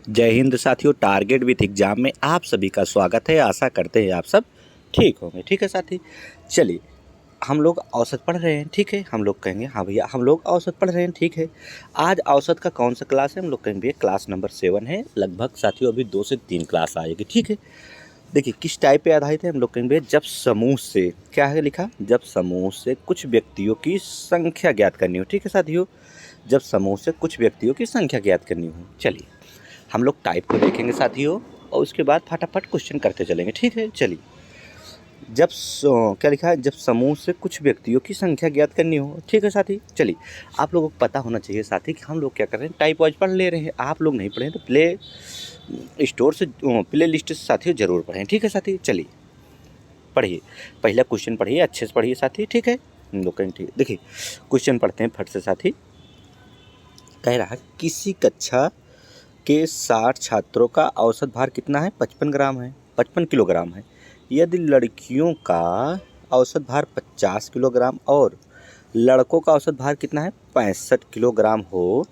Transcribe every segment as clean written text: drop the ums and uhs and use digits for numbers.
जय हिंद साथियों। Target with exam में आप सभी का स्वागत है। आशा करते हैं आप सब ठीक होंगे। ठीक है साथी, चलिए हम लोग औसत पढ़ रहे हैं। ठीक है, हम लोग कहेंगे हाँ भैया हम लोग औसत पढ़ रहे हैं। ठीक है, आज औसत का कौन सा क्लास है? हम लोग कहेंगे भैया क्लास नंबर 7 है। लगभग साथियों अभी 2 से 3 क्लास आएगी। ठीक है, देखिए किस टाइप पे आधारित है। हम लोग कहेंगे जब समूह से क्या है लिखा, जब समूह से कुछ व्यक्तियों की संख्या ज्ञात करनी हो। ठीक है साथियों, जब समूह से कुछ व्यक्तियों की संख्या ज्ञात करनी हो। चलिए हम लोग टाइप को देखेंगे साथियों और उसके बाद फटाफट क्वेश्चन करते चलेंगे। ठीक है, चलिए क्या लिखा है, जब समूह से कुछ व्यक्तियों की संख्या ज्ञात करनी हो। ठीक है साथी, चलिए आप लोगों को पता होना चाहिए साथी कि हम लोग क्या कर रहे हैं, टाइप वाइज पढ़ ले रहे हैं। आप लोग नहीं पढ़े तो प्ले लिस्ट से साथियों जरूर पढ़ें। ठीक है साथी, चलिए पढ़िए, पहला क्वेश्चन पढ़िए, अच्छे से पढ़िए साथी। ठीक है, हम लोग कहें ठीक। देखिए क्वेश्चन पढ़ते हैं फट से साथी। कह रहा है किसी कक्षा के 60 छात्रों का औसत भार कितना है? 55 ग्राम है, 55 किलोग्राम है। यदि लड़कियों का औसत भार 50 किलोग्राम और लड़कों का औसत भार कितना है? 65 किलोग्राम हो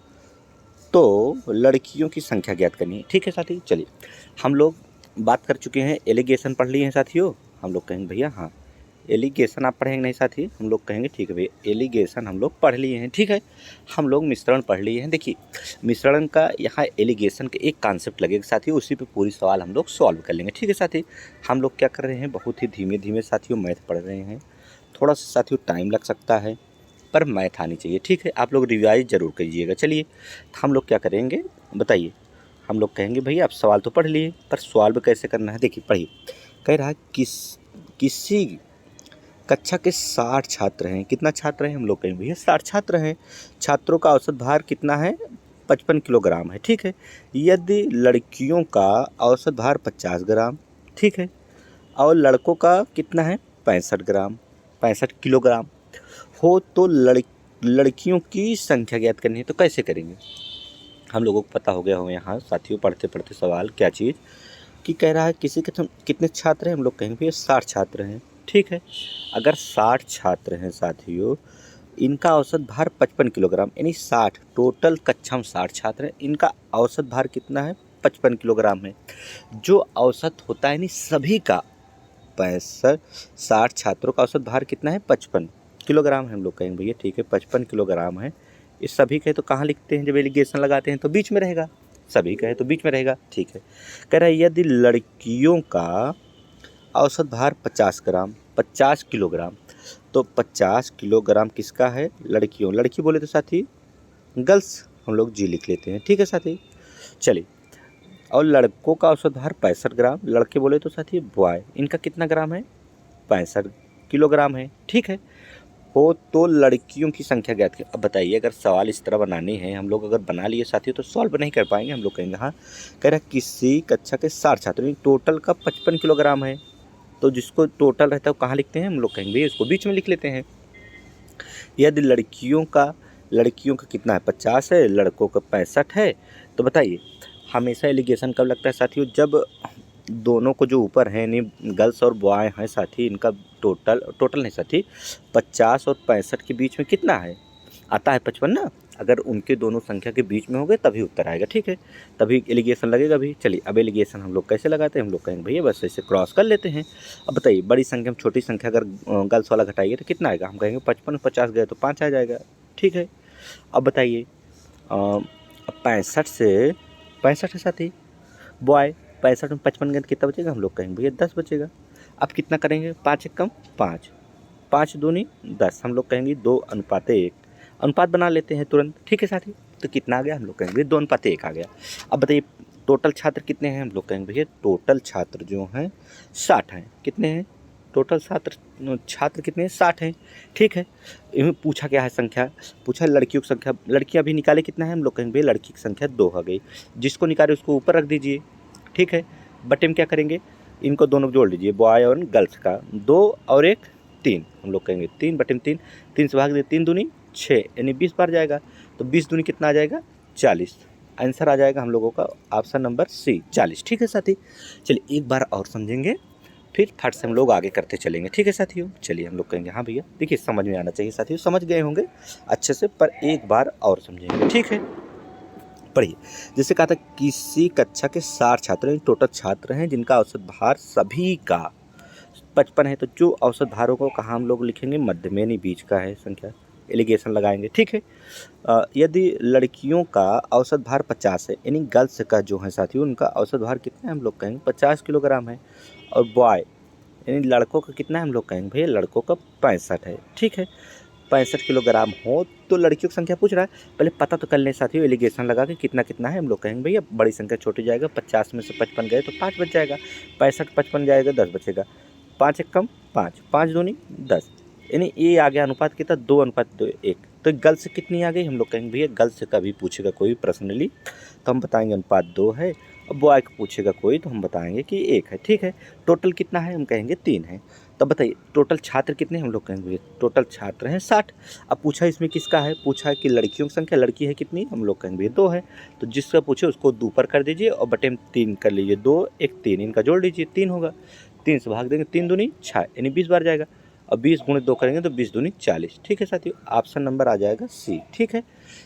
तो लड़कियों की संख्या ज्ञात करनी है। ठीक है साथी, चलिए हम लोग बात कर चुके हैं, एलिगेशन पढ़ लिए हैं साथियों। हम लोग कहेंगे भैया हाँ एलिगेशन आप पढ़ेंगे नहीं साथी? हम लोग कहेंगे ठीक है भैया एलिगेशन हम लोग पढ़ लिए हैं। ठीक है, हम लोग मिश्रण पढ़ लिए हैं। देखिए मिश्रण का यहाँ एलिगेशन का एक कॉन्सेप्ट लगेगा साथी, उसी पे पूरी सवाल हम लोग सॉल्व कर लेंगे। ठीक है साथी, हम लोग क्या कर रहे हैं, बहुत ही धीमे धीमे साथियों मैथ पढ़ रहे हैं। थोड़ा सा साथियों टाइम लग सकता है पर मैथ आनी चाहिए। ठीक है, आप लोग रिवाइज जरूर कीजिएगा। चलिए हम लोग क्या करेंगे बताइए। हम लोग कहेंगे भैया आप सवाल तो पढ़ लिए पर सॉल्व कैसे करना है। देखिए पढ़िए, कह रहा है किसी कक्षा के 60 छात्र हैं। कितना छात्र हैं? हम लोग कहेंगे भैया 60 छात्र हैं। छात्रों का औसत भार कितना है? 55 किलोग्राम है। ठीक है, यदि लड़कियों का औसत भार 50 ग्राम, ठीक है, और लड़कों का कितना है? 65 ग्राम, 65 किलोग्राम हो तो लड़कियों की संख्या ज्ञात करनी है। तो कैसे करेंगे? हम लोगों को पता हो गया हो यहाँ साथियों पढ़ते पढ़ते सवाल क्या चीज़ कि कह रहा है किसी के कितने छात्र हैं? हम लोग कहेंगे भैया 60 छात्र हैं। ठीक है, अगर 60 छात्र हैं साथियों, इनका औसत भार 55 किलोग्राम, यानी 60 टोटल कक्षा में 60 छात्र हैं, इनका औसत भार कितना है? 55 किलोग्राम है। जो औसत होता है यानी सभी का 65, 60 छात्रों का औसत भार कितना है? 55 किलोग्राम है। हम लोग कहेंगे भैया ठीक है 55 किलोग्राम है। इस सभी का है तो कहाँ लिखते हैं, जब एलिगेशन लगाते हैं तो बीच में रहेगा, सभी का है तो बीच में रहेगा। ठीक है, कह रहा है यदि लड़कियों का औसत भार 50 ग्राम, 50 किलोग्राम, तो 50 किलोग्राम किसका है? लड़कियों, लड़की बोले तो साथी गर्ल्स हम लोग जी लिख लेते हैं। ठीक है साथी, चलिए और लड़कों का औसत भार 65 ग्राम, लड़के बोले तो साथी बॉय, इनका कितना ग्राम है? 65 किलोग्राम है। ठीक है, हो तो लड़कियों की संख्या ज्ञात की। अब बताइए अगर सवाल इस तरह बनाने हैं, हम लोग अगर बना लिए साथियों तो सॉल्व नहीं कर पाएंगे। हम लोग कहेंगे हाँ, कह रहा है किसी कक्षा के 60 छात्रों, टोटल का 55 किलोग्राम है, तो जिसको टोटल रहता है वो कहाँ लिखते हैं? हम लोग कहेंगे इसको बीच में लिख लेते हैं। यदि लड़कियों का कितना है? 50 है, लड़कों का 65 है। तो बताइए हमेशा एलिगेशन कब लगता है साथियों? जब दोनों को जो ऊपर हैं यानी गर्ल्स और बॉय हैं साथी, इनका टोटल नहीं साथी, 50 और 65 के बीच में कितना है? आता है 55 ना। अगर उनके दोनों संख्या के बीच में हो गए तभी उत्तर आएगा। ठीक है, तभी एलिगेशन लगेगा भी। चलिए अब एलिगेशन हम लोग कैसे लगाते हैं? हम लोग कहेंगे भैया बस ऐसे क्रॉस कर लेते हैं। अब बताइए बड़ी संख्या में छोटी संख्या अगर गर्ल्स वाला घटाइए तो कितना आएगा? हम कहेंगे 55 50 गए तो 5 आ जाएगा। ठीक है, अब बताइए 65 से 65 है साथी बॉय, 65 में 55 गए तो कितना बचेगा? हम लोग कहेंगे भैया 10 बचेगा। अब कितना करेंगे? 5 एक कम 5, 5 दूनी 10। हम लोग कहेंगे 2:1 अनुपात बना लेते हैं तुरंत। ठीक है साथी, तो कितना आ गया? हम लोग कहेंगे 2:1 आ गया। अब बताइए टोटल छात्र कितने हैं? हम लोग कहेंगे भैया टोटल छात्र जो हैं 60 हैं। कितने हैं टोटल छात्र कितने हैं? 60 हैं। ठीक है, इन्हें पूछा क्या है संख्या? पूछा लड़कियों की संख्या। लड़कियां भी निकाले कितना है? हम लोग कहेंगे भैया लड़की की संख्या 2 आ गई। जिसको निकाले उसको ऊपर रख दीजिए। ठीक है, बटे में क्या करेंगे? इनको दोनों को जोड़ लीजिए, बॉय और गर्ल्स का, 2 और 1 3। हम लोग कहेंगे 3 बटे में 3, 3 से भाग दिए 3 दूनी 6 यानी 20 बार जाएगा। तो 20 दूनी कितना आ जाएगा? 40। आंसर आ जाएगा हम लोगों का ऑप्शन नंबर सी 40। ठीक है साथी, चलिए एक बार और समझेंगे फिर फट से हम लोग आगे करते चलेंगे। ठीक है साथियों, चलिए हम लोग कहेंगे हाँ भैया देखिए समझ में आना चाहिए साथियों, समझ गए होंगे अच्छे से, पर एक बार और समझेंगे। ठीक है, पढ़िए, जैसे कहा था किसी कक्षा के 60 छात्र हैं, टोटल छात्र हैं जिनका औसत भार सभी का 55 है, तो जो औसत भारों को कहाँ हम लोग लिखेंगे, मध्य में, यानी बीच का है संख्या, एलिगेशन लगाएंगे, ठीक है। यदि लड़कियों का औसत भार 50 है, यानी गर्ल्स का जो है साथियों उनका औसत भार कितना है, हम लोग कहेंगे 50 किलोग्राम है, और बॉय यानी लड़कों का कितना है, हम लोग कहेंगे भैया लड़कों का 65 है, ठीक है। 65 किलोग्राम हो तो लड़कियों की संख्या पूछ रहा है, पहले पता तो कर लें साथियों, एलिगेशन लगा के कितना कितना है, हम लोग कहेंगे भैया बड़ी संख्या छोटी जाएगा, 50 में से 55 गए तो 5 बच जाएगा, 65 55 जाएगा 10 बचेगा, 5 एक कम 5, 5 दूनी 10, यानी ये आ गया अनुपात कितना, 2:1। तो गर्ल्स कितनी आ गई, हम लोग कहेंगे भैया गर्ल्स से कभी पूछेगा कोई पर्सनली तो हम बताएंगे अनुपात 2 है, और बॉय को पूछेगा कोई तो हम बताएंगे कि 1 है, ठीक है। टोटल कितना है, हम कहेंगे 3 है। तब बताइए टोटल छात्र कितने, हम लोग कहेंगे टोटल छात्र हैं 60। अब पूछा इसमें किसका है, पूछा है कि लड़कियों की संख्या, लड़की है कितनी, हम लोग कहेंगे 2 है, तो जिसका पूछे उसको 2 पर कर दीजिए और बटे में 3 कर लीजिए, 2 1 3, इनका जोड़ लीजिए 3 होगा, 3 से भाग देंगे, 3 दूनी 6 यानी 20 बार जाएगा, और 20 गुणे 2 करेंगे तो 20 दूनी 40, ठीक है साथियों, ऑप्शन नंबर आ जाएगा सी, ठीक है।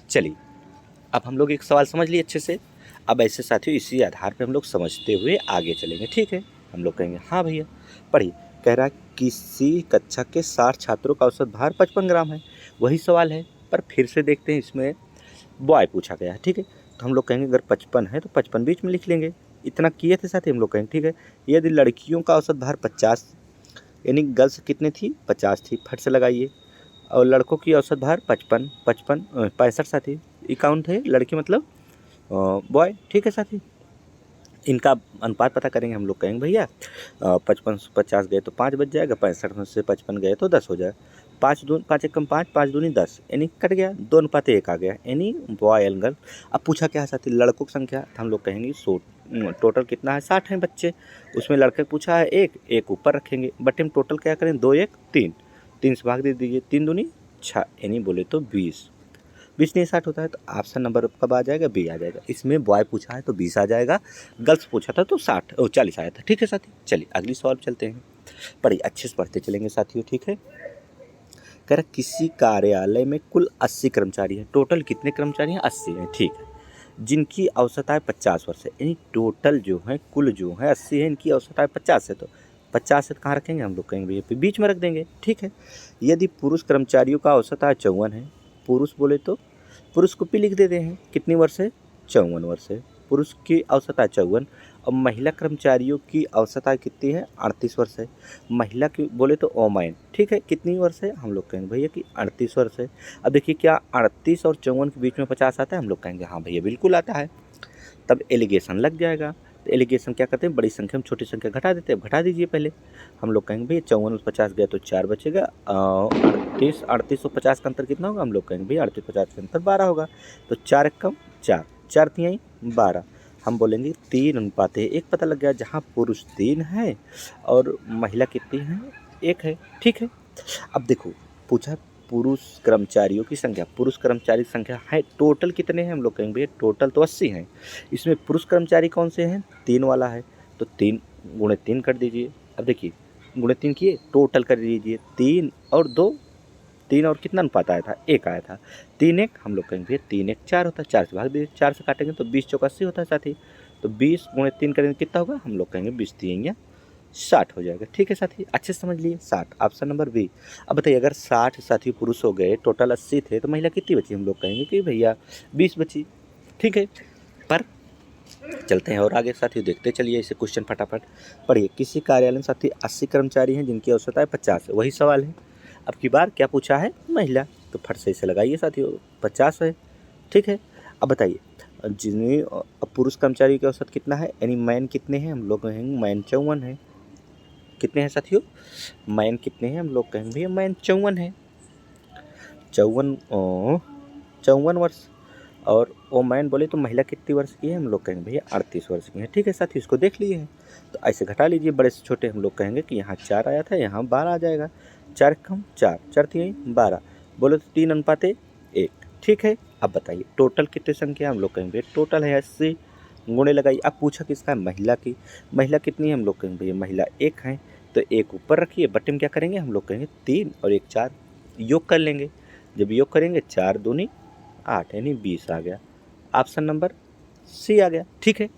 चलिए अब हम लोग एक सवाल समझ लिए अच्छे से, अब ऐसे साथियों इसी आधार पे हम लोग समझते हुए आगे चलेंगे, ठीक है। हम लोग कहेंगे हाँ भैया, पढ़िए, कह रहा है किसी कक्षा के 60 छात्रों का औसत भार 55 ग्राम है, वही सवाल है पर फिर से देखते हैं, इसमें बॉय पूछा गया है, ठीक है। तो हम लोग कहेंगे अगर 55 है तो 55 बीच में लिख लेंगे, इतना किए थे साथी, हम लोग कहेंगे ठीक है। यदि लड़कियों का औसत भार 50 यानी गर्ल्स कितने थी, 50 थी, फट से लगाइए, और लड़कों की औसत भार 55 55 65 साथी, 51 थे लड़के मतलब बॉय, ठीक है साथी। इनका अनुपात पता करेंगे, हम लोग कहेंगे भैया 55 से 50 गए तो 5 बच जाएगा, 65 में से 55 गए तो 10 हो जाएगा, 5 एक कम 5, 5 दूनी 10 यानी कट गया, 2:1 आ गया, यानी बॉय एंड गर्ल। अब पूछा क्या है साथी, लड़कों की संख्या, तो हम लोग कहेंगे टोटल कितना है, 60 हैं बच्चे, उसमें लड़के पूछा है एक ऊपर रखेंगे, बटे में टोटल क्या करें, 2 1 3, 3 से भाग दे दीजिए, 3 दूनी 6 यानी बोले तो 20, 20 नहीं 60 होता है, तो ऑप्शन नंबर कब आ जाएगा, बी आ जाएगा। इसमें बॉय पूछा है तो 20 आ जाएगा, गर्ल्स पूछा था तो 40 आया था, ठीक है साथी। चलिए अगली सवाल चलते हैं, पढ़िए अच्छे से पढ़ते चलेंगे साथियों, ठीक है। कह रहा किसी कार्यालय में कुल 80 कर्मचारी हैं, टोटल कितने कर्मचारी हैं, 80 हैं, ठीक है, जिनकी औसत आय 50 वर्ष है, यानी टोटल जो है कुल जो है 80 है, इनकी औसत आय 50 है, तो 50 है कहाँ रखेंगे, हम लोग कहेंगे भैया बीच में रख देंगे, ठीक है। यदि पुरुष कर्मचारियों का औसत आय 54 है, पुरुष बोले तो पुरुष को भी लिख देते हैं, कितनी वर्ष है, 54 वर्ष है, पुरुष की औसत आय 54, और महिला कर्मचारियों की औसत आय कितनी है, 38 वर्ष है, महिला की बोले तो ओमैन, ठीक है, कितनी वर्ष है, हम लोग कहेंगे भैया कि 38 वर्ष है। अब देखिए क्या 38 और 54 के बीच में 50 आता है, हम लोग कहेंगे हाँ भैया बिल्कुल आता है, तब एलिगेशन लग जाएगा। तो एलिगेशन क्या करते हैं, बड़ी संख्या में छोटी संख्या घटा देते हैं, घटा दीजिए पहले, हम लोग कहेंगे भैया 54 और 50 गया तो 4 बचेगा, 38 और 50 का अंतर कितना होगा, हम लोग कहेंगे भैया 38 50 का अंतर 12 होगा, तो 4 एक कम 4, 4 तिहाई 12, हम बोलेंगे 3:1 पता लग गया, जहाँ पुरुष 3 है और महिला कितनी है, 1 है, ठीक है। अब देखो पूछा पुरुष कर्मचारियों की संख्या, पुरुष कर्मचारी की संख्या है टोटल कितने हैं, हम लोग कहेंगे भैया टोटल तो 80 हैं, इसमें पुरुष कर्मचारी कौन से हैं, 3 वाला है, तो 3 गुणे 3 कर दीजिए। अब देखिए गुणे 3 किए, टोटल कर दीजिए, 3 और 2, 3 और कितना अनुपात आया था, 1 आया था, 3 1, हम लोग कहेंगे भैया 3 1 4 होता है, 4 से भाग दीजिए, 4 से काटेंगे तो 20 चौका 80 होता है साथी, तो 20 गुणे 3 करेंगे कितना होगा, हम लोग कहेंगे 20 3 60 हो जाएगा, ठीक है साथी, अच्छे से समझ लिए, 60 ऑप्शन नंबर बी। अब बताइए अगर 60 साथी पुरुष हो गए, टोटल 80 थे, तो महिला कितनी बची, हम लोग कहेंगे कि भैया 20 बची, ठीक है। पर चलते हैं और आगे साथियों देखते चलिए इसे क्वेश्चन फटाफट, पढ़िए किसी कार्यालय में साथी 80 कर्मचारी हैं जिनकी औसत आय 50 है, वही सवाल है, अब की बार क्या पूछा है, महिला, तो फट से इसे लगाइए साथियों, 50 है, ठीक है। अब बताइए जिन्हें पुरुष कर्मचारी की औसत कितना है, यानी मैन कितने हैं, हम लोग कहेंगे मैन 54 है, कितने हैं साथियों, मैन कितने हैं, हम लोग कहेंगे भैया मैन 54 है, 54 वर्ष, और ओ मैन बोले तो महिला कितनी वर्ष की है, हम लोग कहेंगे भैया 38 वर्ष की है, ठीक है साथी, इसको देख लिए हैं, तो ऐसे घटा लीजिए बड़े से छोटे, हम लोग कहेंगे कि यहाँ 4 आया था, यहाँ 12 आ जाएगा, 4 कम 4, 4 3 12, बोले तो 3:1, ठीक है। अब बताइए टोटल कितने संख्या, हम लोग कहेंगे टोटल है 80, गुणे लगाइए। अब पूछा किसका है, महिला की, महिला कितनी है, हम लोग कहेंगे भैया महिला 1 है, तो 1 ऊपर रखिए, बटे में क्या करेंगे, हम लोग कहेंगे 3 और 1 4, योग कर लेंगे, जब योग करेंगे 4 दूनी 8 यानी 20 आ गया, ऑप्शन नंबर सी आ गया। ठीक है,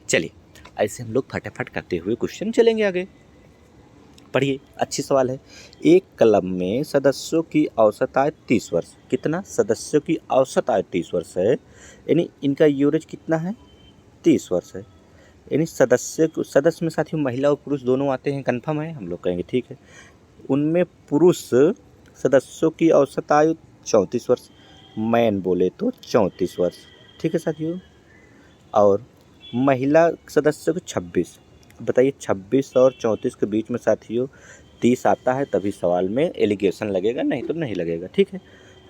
चलिए ऐसे हम लोग फटाफट करते हुए क्वेश्चन चलेंगे आगे। पढ़िए, अच्छी सवाल है। एक क्लब में सदस्यों की औसत आयु 30 वर्ष। कितना? सदस्यों की औसत आयु 30 वर्ष है, यानी इनका एवरेज कितना है? 30 वर्ष है। यानी सदस्य में साथियों महिला और पुरुष दोनों आते हैं, कंफर्म है? हम लोग कहेंगे ठीक है। उनमें पुरुष सदस्यों की औसत आयु 34 वर्ष, मैन बोले तो 34 वर्ष। ठीक है साथियों। और महिला सदस्यों को 26। बताइए 26 और 34 के बीच में साथियों 30 आता है तभी सवाल में एलिगेशन लगेगा, नहीं तो नहीं लगेगा। ठीक है,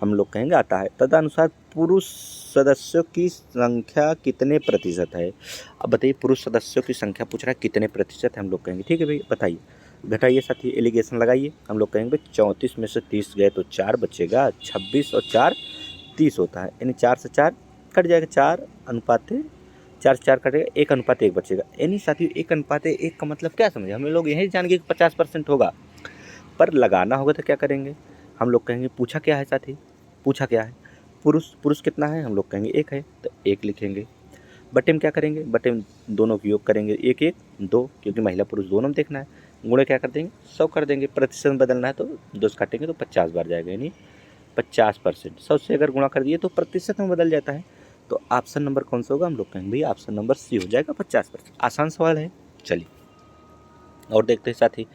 हम लोग कहेंगे आता है। तदनुसार पुरुष सदस्यों की संख्या कितने प्रतिशत है? अब बताइए पुरुष सदस्यों की संख्या पूछ रहा है कितने प्रतिशत है, हम लोग कहेंगे ठीक है भाई बताइए, घटाइए साथी, एलिगेशन लगाइए। हम लोग कहेंगे 34 में से 30 गए तो 4 बचेगा, 26 और 4 30 होता है, यानी 4 से 4 कट जाएगा, 4 कटेगा, 1:1 बचेगा। यानी साथियों 1:1 का मतलब क्या समझे? हम लोग यही जान गए कि 50% होगा, पर लगाना होगा तो क्या करेंगे? हम लोग कहेंगे पूछा क्या है साथी, पूछा क्या है? पुरुष कितना है? हम लोग कहेंगे 1 है, तो 1 लिखेंगे। बटे में क्या करेंगे? बटे में दोनों का योग करेंगे, 1 1 2, क्योंकि महिला पुरुष दोनों में देखना है। गुणे क्या कर देंगे? 100 कर देंगे। प्रतिशत में बदलना है तो 2 से काटेंगे तो 50 बार जाएगा, यानी 50%। 100 से अगर गुणा कर दिए तो प्रतिशत में बदल जाता है। तो ऑप्शन नंबर कौन सा होगा? हम लोग कहेंगे भैया ऑप्शन नंबर सी हो जाएगा, 50%। आसान सवाल है। चलिए और देखते हैं साथी,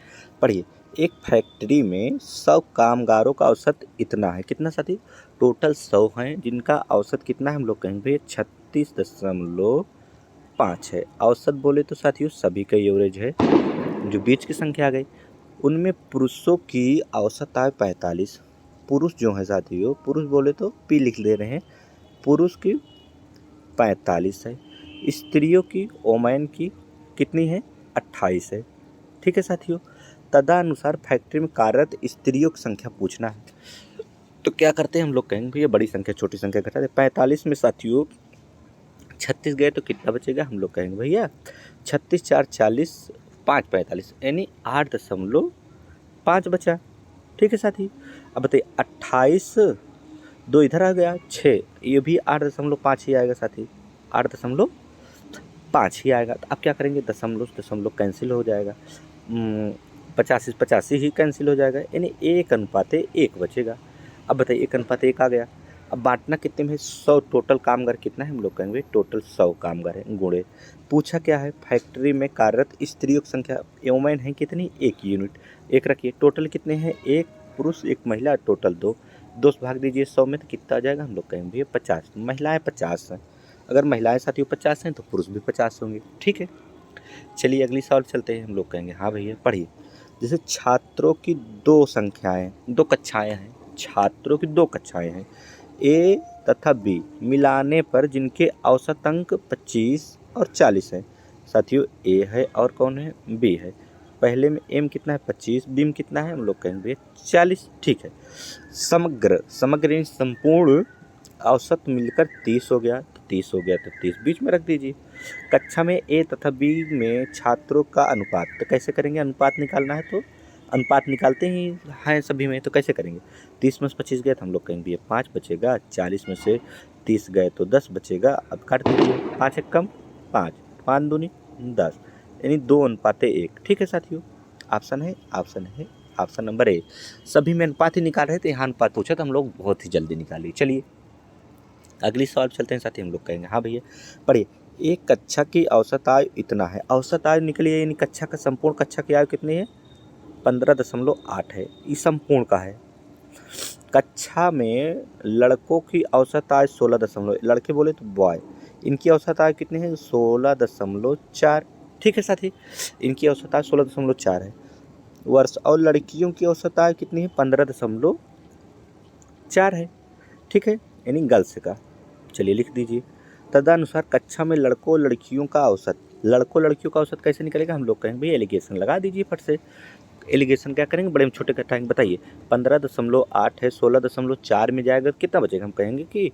पढ़िए। एक फैक्ट्री में 100 कामगारों का औसत इतना है। कितना साथी? टोटल 100 हैं, जिनका औसत कितना है? हम लोग कहेंगे भैया 36.5 है। औसत बोले तो साथियों सभी का एवरेज है, जो बीच की संख्या आ गई। उनमें पुरुषों की औसत आयु 45। पुरुष जो है साथियों, पुरुष बोले तो पी लिख दे रहे हैं, पुरुष की 45 है। स्त्रियों की, ओमैन की कितनी है? 28 है। ठीक है साथियों। तदनुसार फैक्ट्री में कार्यरत स्त्रियों की संख्या पूछना है, तो क्या करते हैं? हम लोग कहेंगे भैया बड़ी संख्या छोटी संख्या घटा दे। 45 में साथियों 36 गए तो कितना बचेगा? हम लोग कहेंगे भैया 36 4 40, 5 45, यानी 8.5 बचा। ठीक है साथी। अब बताइए 28, 2 इधर आ गया, 6, ये भी 8.5 ही आएगा साथी, 8.5 ही आएगा। तो अब क्या करेंगे? दशमलव कैंसिल हो जाएगा, 85 ही कैंसिल हो जाएगा, यानी 1:1 बचेगा। अब बताइए 1:1 आ गया। अब बांटना कितने में? 100। टोटल कामगार कितना है? हम लोग कहेंगे टोटल 100 कामगार है। गुणे पूछा क्या है? फैक्ट्री में कार्यरत स्त्रियों की संख्या वुमेन है कितनी? 1 यूनिट। 1 रखिए। टोटल कितने हैं? 1 पुरुष 1 महिला, टोटल 2। 2 से भाग दीजिए 100 में तो कितना आ जाएगा? हम लोग कहेंगे 50। महिलाएं 50 हैं, अगर महिलाएं साथियों 50 हैं तो पुरुष भी 50 होंगे। ठीक है, चलिए अगली सवाल चलते हैं। हम लोग कहेंगे हाँ भैया पढ़िए। जैसे छात्रों की 2 कक्षाएं हैं, छात्रों की 2 कक्षाएं हैं, ए तथा बी मिलाने पर जिनके औसत अंक 25 और 40 है। साथियों ए है और कौन है? बी है। पहले में एम कितना है? 25, बी में कितना है? हम लोग कहेंगे 40। ठीक है। समग्र यानी संपूर्ण औसत मिलकर 30 हो गया, तो 30 हो गया तो 30 बीच में रख दीजिए। कक्षा में ए तथा बी में छात्रों का अनुपात, तो कैसे करेंगे? अनुपात निकालना है तो अनुपात निकालते ही हैं सभी में, तो कैसे करेंगे? 30 में से 25 गए तो हम लोग कहेंगे 5 बचेगा, 40 में से 30 गए तो 10 बचेगा। अब काट दीजिए, 5 एक कम 5, 5 दूनी 10, यानी 2:1। ठीक है साथियों। ऑप्शन है ऑप्शन नंबर ए। सभी में अनुपात ही निकाल रहे थे, यहाँ अनुपात पूछा तो हम लोग बहुत ही जल्दी निकालिए। चलिए अगली सवाल चलते हैं साथी। हम लोग कहेंगे हाँ भैया पढ़िए। एक कक्षा की औसत आयु इतना है। औसत आयु निकली है, यानी कक्षा का संपूर्ण कक्षा की आयु कितनी है? 15.8 है। ये संपूर्ण का है। कक्षा में लड़कों की औसत आयु 16 लड़के बोले तो बॉय, इनकी औसत आयु कितनी है? 16.4। ठीक है साथी, इनकी औसत आयु 16.4 है वर्ष। और लड़कियों की औसत आयु कितनी है? 15.4 है। ठीक है, यानी गर्ल्स का। चलिए लिख दीजिए। तदनुसार कक्षा में लड़कों लड़कियों का औसत कैसे निकलेगा? हम लोग कहेंगे भैया एलिगेशन लगा दीजिए फट से। एलिगेशन क्या करेंगे? बड़े में छोटे घटाएंगे। बताइए 15.8 है, 16.4 में जाएगा तो कितना बचेगा? हम कहेंगे कि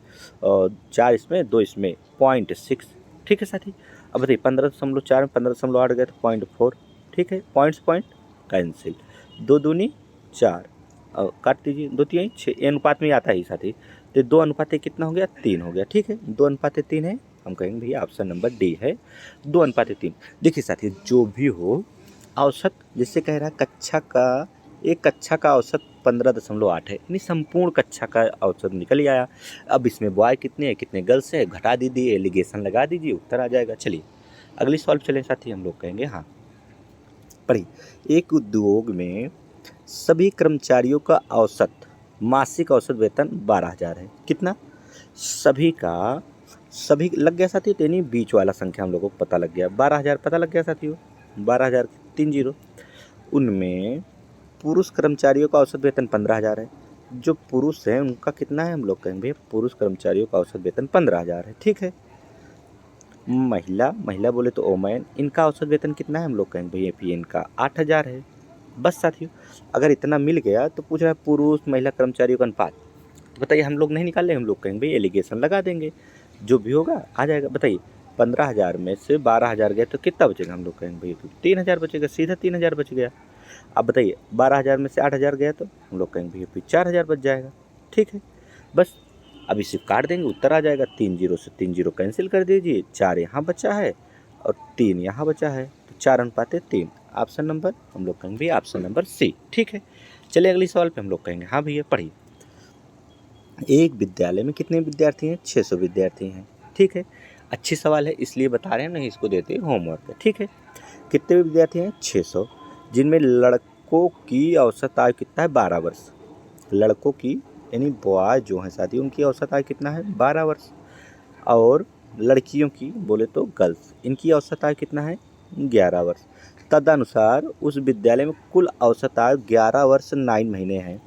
4 इसमें 2 इसमें 0.6। ठीक है साथी। अब बताइए 15.4 में 15.8 गए तो 0.4। ठीक है, पॉइंट कैंसिल, 2 दूनी 4 और काट दीजिए, 2 3 6 अनुपात में आता है साथी। तो 2:1 कितना हो गया, 3 हो गया। ठीक है, 2:3 है, हम कहेंगे भैया ऑप्शन नंबर डी है 2:3। देखिए साथियों, जो भी हो औसत, जिससे कह रहा है कक्षा का, एक कक्षा का औसत 15.8 है, यानी संपूर्ण कक्षा का औसत निकल ही आया। अब इसमें बॉय कितने हैं, कितने गर्ल्स है, घटा दीजिए, एलिगेशन लगा दीजिए, उत्तर आ जाएगा। चलिए अगली सॉल्व चलें साथी, हम लोग कहेंगे हाँ पढ़िए। एक उद्योग में सभी कर्मचारियों का औसत मासिक औसत वेतन 12,000 है। कितना? सभी का, सभी लग गया साथियों, तो यानी बीच वाला संख्या हम लोगों को पता लग गया। 12,000 पता लग गया साथियों, 12,000 3 जीरो। उनमें पुरुष कर्मचारियों का औसत वेतन 15,000 है। जो पुरुष हैं उनका कितना है, हम लोग कहेंगे पुरुष कर्मचारियों का औसत वेतन 15,000 है। ठीक है। महिला बोले तो ओमैन, इनका औसत वेतन कितना है, हम लोग कहेंगे भैया पी इनका 8,000 है। बस साथियों, अगर इतना मिल गया तो पूछ रहा है पुरुष महिला कर्मचारियों का अनुपात, तो बताइए हम लोग नहीं निकाल रहे, हम लोग कहेंगे भाई एलिगेशन लगा देंगे, जो भी होगा आ जाएगा। बताइए 15,000 में से 12,000 गए तो कितना बचेगा, हम लोग कहेंगे भैया 3,000 बचेगा, सीधा 3,000 बच गया। अब बताइए 12,000 में से 8,000 गया तो हम लोग कहेंगे भैया फिर 4,000 बच जाएगा। ठीक है, बस अब इसे काट देंगे, उत्तर आ जाएगा। 3 जीरो से 3 जीरो कैंसिल कर दीजिए, 4 यहाँ बचा है और 3 यहाँ बचा है, तो 4:3। ऑप्शन नंबर हम लोग कहेंगे भैया ऑप्शन नंबर सी। ठीक है, चलिए अगली सवाल पे हम लोग कहेंगे हाँ भैया पढ़िए। एक विद्यालय में कितने विद्यार्थी हैं, 600 विद्यार्थी हैं। ठीक है, अच्छी सवाल है इसलिए बता रहे हैं, नहीं इसको देते होमवर्क है। ठीक है, कितने विद्यार्थी हैं, 600, जिनमें लड़कों की औसत आयु कितना है, 12 वर्ष। लड़कों की यानी बॉय जो हैं साथी, उनकी औसत आयु कितना है, 12 वर्ष। और लड़कियों की बोले तो गर्ल्स, इनकी औसत आयु कितना है, 11 वर्ष। तदनुसार उस विद्यालय में कुल औसत आयु 11 वर्ष 9 महीने हैं।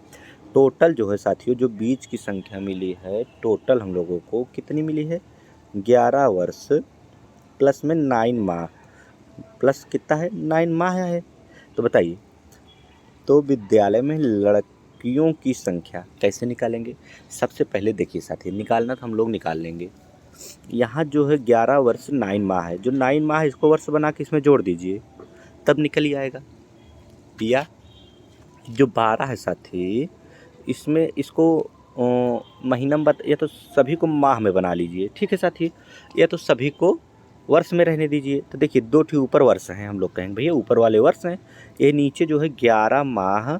टोटल जो है साथियों, जो बीच की संख्या मिली है, टोटल हम लोगों को कितनी मिली है, 11 वर्ष प्लस में 9 माह, प्लस कितना है, 9 माह है। तो बताइए, तो विद्यालय में लड़कियों की संख्या कैसे निकालेंगे? सबसे पहले देखिए साथी, निकालना तो हम लोग निकाल लेंगे। यहाँ जो है 11 वर्ष 9 माह है, जो 9 माह इसको वर्ष बना के इसमें जोड़ दीजिए, तब निकल ही आएगा। या जो 12 है साथी, इसमें इसको महीना में या तो सभी को माह में बना लीजिए। ठीक है साथी, या तो सभी को वर्ष में रहने दीजिए। तो देखिए 2 ठी ऊपर वर्ष हैं, हम लोग कहेंगे भैया ऊपर वाले वर्ष हैं। ये नीचे जो है 11 माह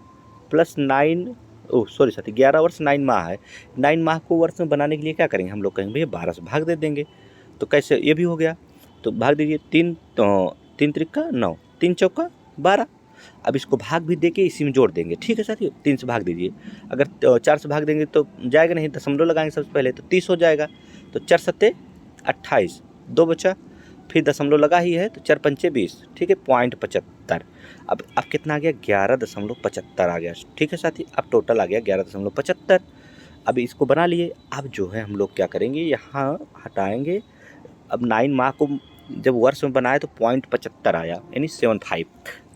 प्लस 9, ओह सॉरी साथी, 11 वर्ष 9 माह है। 9 माह को वर्ष में बनाने के लिए क्या करेंगे, हम लोग कहेंगे भैया 12 से भाग दे देंगे। तो कैसे, ये भी हो गया, तो भाग दीजिए। 3 तो 3 त्रिका 9, 3 चौका 12। अब इसको भाग भी देके इसी में जोड़ देंगे। ठीक है साथियों, 3 से भाग दीजिए। अगर 4 से भाग देंगे तो जाएगा नहीं, दशमलव लगाएंगे सबसे पहले, तो 30 हो जाएगा। तो 4 सत्ते 28, 2 बचा, फिर दशमलव लगा ही है, तो 4 पंचे 20। ठीक है, 0.75। अब कितना आ गया, 11.75 आ गया। ठीक है साथी, अब टोटल आ गया 11.75। अब इसको बना लिए। अब जो है हम लोग क्या करेंगे, यहाँ हटाएंगे। अब 9 माह को जब वर्ष में बनाए तो 0.75 आया, यानी 75।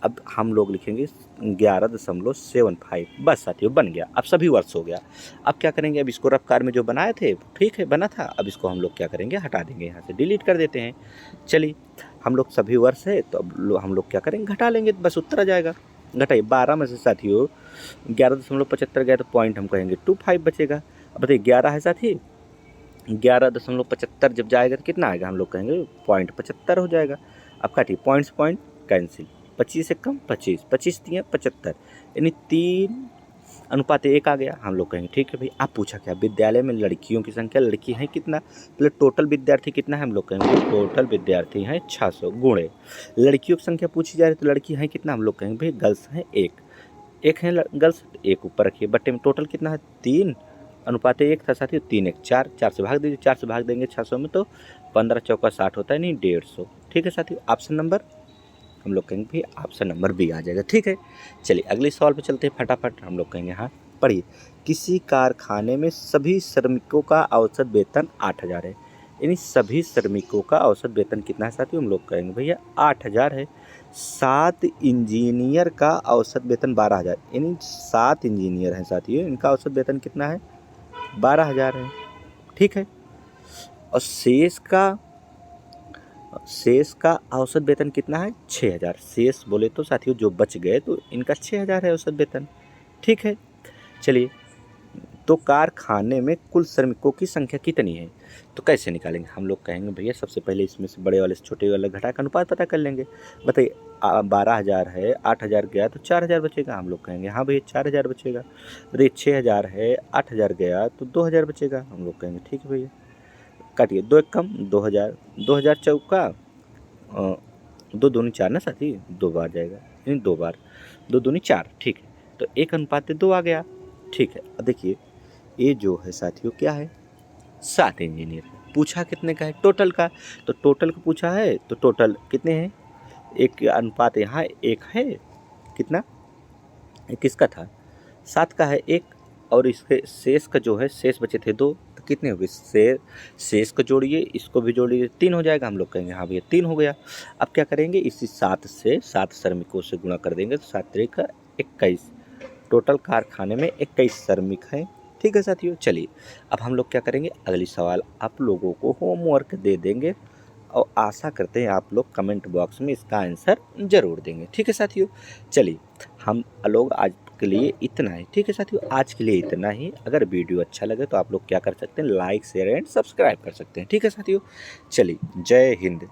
अब हम लोग लिखेंगे 11.75। बस साथियों बन गया, अब सभी वर्ष हो गया। अब क्या करेंगे, अब इसको रफ्तार में जो बनाए थे, ठीक है बना था, अब इसको हम लोग क्या करेंगे, हटा देंगे, यहाँ से डिलीट कर देते हैं। चलिए, हम लोग सभी वर्ष है तो अब हम लोग क्या करेंगे, घटा लेंगे, बस उत्तर आ जाएगा। घटाइए, 12 में से साथियों 11.75 गया तो पॉइंट हम कहेंगे 25 बचेगा। अब बताइए 11 है साथी, 11.75 जब जाएगा तो कितना आएगा, हम लोग कहेंगे 0.75 हो जाएगा। अब काटिए, पॉइंट पॉइंट कैंसिल, 25 से कम 25, 25 दिए 75, यानी 3:1 आ गया। हम लोग कहेंगे ठीक है भाई। आप पूछा क्या, विद्यालय में लड़कियों की संख्या, लड़की है कितना, मतलब टोटल विद्यार्थी कितना है, हम लोग कहेंगे टोटल विद्यार्थी हैं 600 गुणे लड़कियों की संख्या पूछी जा रही, तो लड़की है कितना, हम लोग कहेंगे भाई गर्ल्स हैं 1 है गर्ल्स, 1 ऊपर रखिए, बट्टे में टोटल कितना है 3:1 था साथियों, 3 1 4, 4 से भाग दीजिए, 4 से भाग देंगे 600 में तो 15 चौका 60 होता है, नहीं 150। ठीक है साथियों, ऑप्शन नंबर हम लोग कहेंगे भी ऑप्शन नंबर बी आ जाएगा। ठीक है, चलिए अगले सवाल पे चलते हैं फटाफट। हम लोग कहेंगे हाँ पढ़िए, किसी कारखाने में सभी श्रमिकों का औसत वेतन 8,000 है, यानी सभी श्रमिकों का औसत वेतन कितना है साथियों, हम लोग कहेंगे भैया 8,000 है। 7 इंजीनियर का औसत वेतन 12,000, यानी 7 इंजीनियर हैं साथियों, इनका औसत वेतन कितना है, 12,000 है। ठीक है, और शेष का औसत वेतन कितना है, 6,000। शेष बोले तो साथियों जो बच गए तो इनका 6,000 है औसत वेतन। ठीक है, चलिए तो कारखाने में कुल श्रमिकों की संख्या कितनी है? तो कैसे निकालेंगे? हम लोग कहेंगे भैया सबसे पहले इसमें से बड़े वाले से छोटे वाले घटा के अनुपात पता कर लेंगे। बताइए 12,000 है, 8,000 गया तो 4,000 बचेगा। हम लोग कहेंगे हाँ भैया 4,000 बचेगा। बताइए 6,000 है, 8,000 गया तो 2,000 बचेगा। हम लोग कहेंगे ठीक है भैया, काटिए 2 एक कम 2,000, 2,000 चौका 2 दूनी 4 ना साथी, 2 बार जाएगा, यानी 2 बार, 2 दूनी 4, ठीक है। तो 1:2 आ गया, ठीक है। अब देखिए ये जो है साथियों क्या है, 7 इंजीनियर। पूछा कितने का है? टोटल का। तो टोटल का पूछा है तो टोटल कितने हैं? एक अनुपात यहाँ 1 है, कितना? ये किसका था? 7 का है 1, और इसके शेष का जो है, शेष बचे थे 2, तो कितने हो गए? शेष को जोड़िए, इसको भी जोड़िए, 3 हो जाएगा। हम लोग कहेंगे हाँ भैया 3 हो गया। अब क्या करेंगे, इसी 7 से 7 श्रमिकों से गुणा कर देंगे तो 7 3 का 21। टोटल कारखाने में 21 श्रमिक हैं। ठीक है साथियों, चलिए अब हम लोग क्या करेंगे, अगली सवाल आप लोगों को होमवर्क दे देंगे और आशा करते हैं आप लोग कमेंट बॉक्स में इसका आंसर ज़रूर देंगे। ठीक है साथियों, चलिए हम लोग आज के लिए इतना ही। ठीक है साथियों, आज के लिए इतना ही। अगर वीडियो अच्छा लगे तो आप लोग क्या कर सकते हैं, लाइक शेयर एंड सब्सक्राइब कर सकते हैं। ठीक है साथियों, चलिए जय हिंद।